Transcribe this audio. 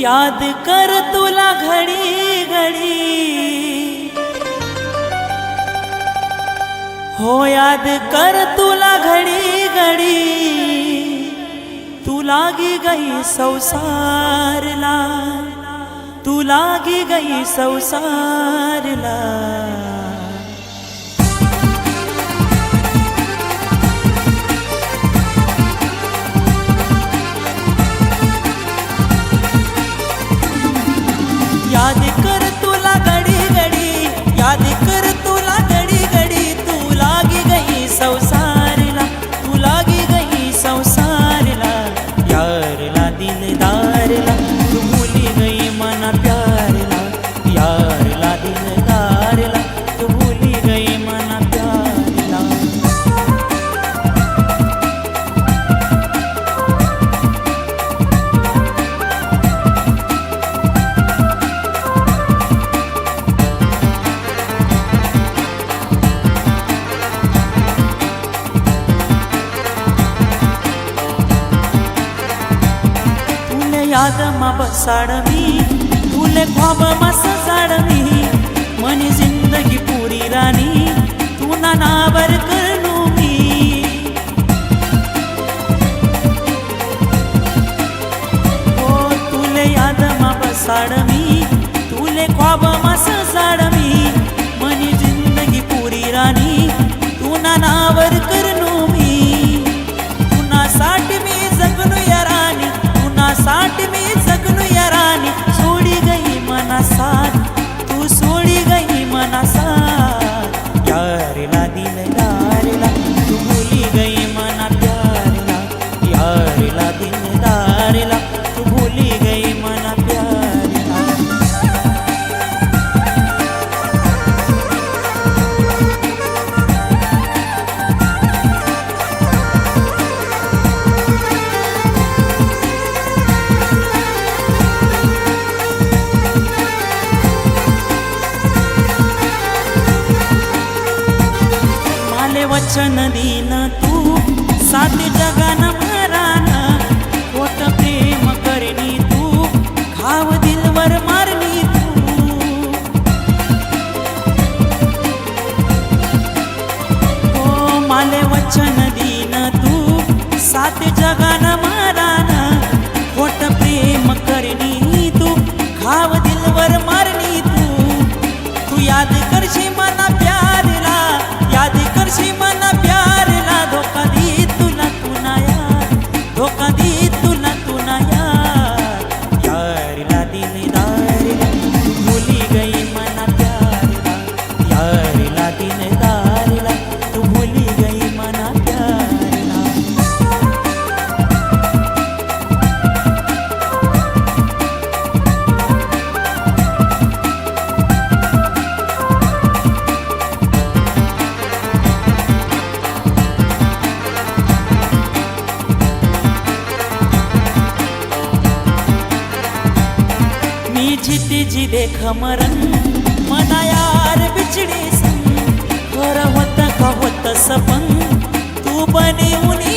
याद कर तुला घडी घडी, हो याद कर तुला घडी घडी, तू लागी गई संसारला, तू लागी गई संसारला। याद कर तुला घडी घडी, याद कर तुला घडी घडी, तू लागी गई संसारला, तू लागी गई संसारला। यारला दिलदारला तू भूली गई मना प्यारला, यारला दिलदारला तू भूली गई मना प्यारला। याद मा बसाड मी, तुले ख्वाब मा सजाड मी, मनी जिंदगी पुरी रानी, तू ना नावर करनू मी। ओ तुले याद मा बसाड मी, तुले ख्वाब मा सजाड मी, मनी जिंदगी पुरी रानी, तू ना नावर करनू मी। तुना साठी मी जगनू या रानी, तुना साठी मी जगनू या रानी, सोडी गई मना साथ, तू सोडी गई मना साथ। यारला दिलदारला तू भूली गई मना प्यारला, यारला दिलदारला तू भूली गई मना प्यारला। वचन दीन तू सात जगान मरान, खोट प्रेम करनी तू, घाव दिलवर मारनी तू। ओ माले वचन दीन तू सात जगान मरान, खोट प्रेम करनी तू, घाव दिलवर मारनी तू। तू याद करशी मना प्यारला, याद करशी मना प्यारला, धोका दी तुला तू ना यार, धोका दी तुला तू ना यार। यारला दिलदारला तू भूली गई मना प्यारला, यारला दिलदारला तू भूली गई मना प्यारला। जीती जी देख मरन मना यार बिछड़ी संग, खर होत का होत सपन, तू बने उनी